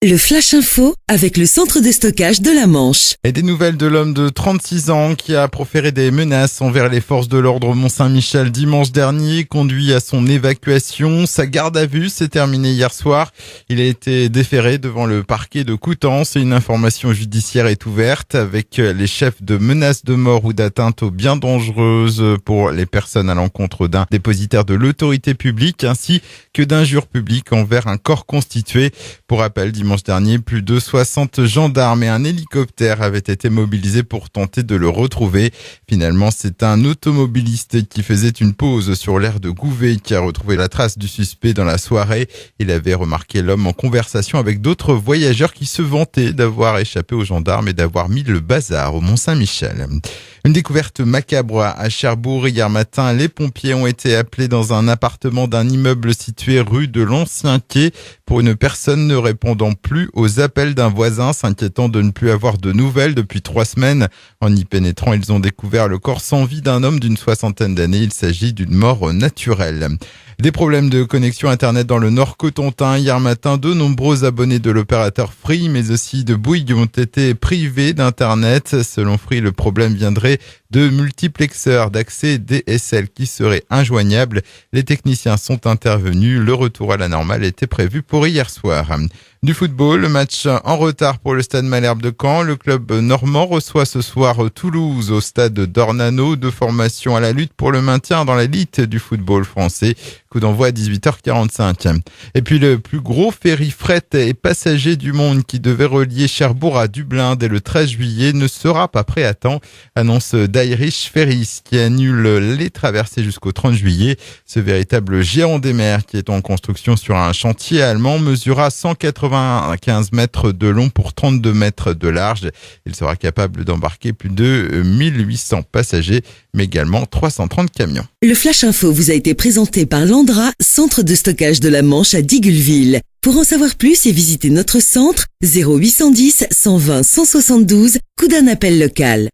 Le Flash Info avec le centre de stockage de la Manche. Et des nouvelles de l'homme de 36 ans qui a proféré des menaces envers les forces de l'ordre au Mont-Saint-Michel dimanche dernier, conduit à son évacuation. Sa garde à vue s'est terminée hier soir. Il a été déféré devant le parquet de Coutances et une information judiciaire est ouverte avec les chefs de menaces de mort ou d'atteinte aux biens dangereuses pour les personnes à l'encontre d'un dépositaire de l'autorité publique ainsi que d'injures publiques envers un corps constitué. Pour rappel, dimanche dernier, plus de 60 gendarmes et un hélicoptère avaient été mobilisés pour tenter de le retrouver. Finalement, c'est un automobiliste qui faisait une pause sur l'aire de Gouvet qui a retrouvé la trace du suspect dans la soirée. Il avait remarqué l'homme en conversation avec d'autres voyageurs qui se vantaient d'avoir échappé aux gendarmes et d'avoir mis le bazar au Mont-Saint-Michel. Une découverte macabre à Cherbourg. Hier matin, les pompiers ont été appelés dans un appartement d'un immeuble situé rue de l'Ancien Quai pour une personne ne répondant plus aux appels d'un voisin, s'inquiétant de ne plus avoir de nouvelles depuis 3 semaines. En y pénétrant, ils ont découvert le corps sans vie d'un homme d'une 60aine d'années. Il s'agit d'une mort naturelle. Des problèmes de connexion Internet dans le Nord Cotentin. Hier matin, de nombreux abonnés de l'opérateur Free, mais aussi de Bouygues, ont été privés d'Internet. Selon Free, le problème viendrait de multiplexeurs d'accès DSL qui seraient injoignables. Les techniciens sont intervenus. Le retour à la normale était prévu pour hier soir. Du football, le match en retard pour le Stade Malherbe de Caen. Le club normand reçoit ce soir Toulouse au stade d'Ornano, de formation à la lutte pour le maintien dans l'élite du football français. Coup d'envoi à 18h45. Et puis le plus gros ferry fret et passager du monde qui devait relier Cherbourg à Dublin dès le 13 juillet ne sera pas prêt à temps, annonce d'Irish Ferries qui annule les traversées jusqu'au 30 juillet. Ce véritable géant des mers qui est en construction sur un chantier allemand mesurera 195 mètres de long pour 32 mètres de large. Il sera capable d'embarquer plus de 1800 passagers, mais également 330 camions. Le Flash Info vous a été présenté par Landra, centre de stockage de la Manche à Digueulville. Pour en savoir plus et visiter notre centre, 0810 120 172, coup d'un appel local.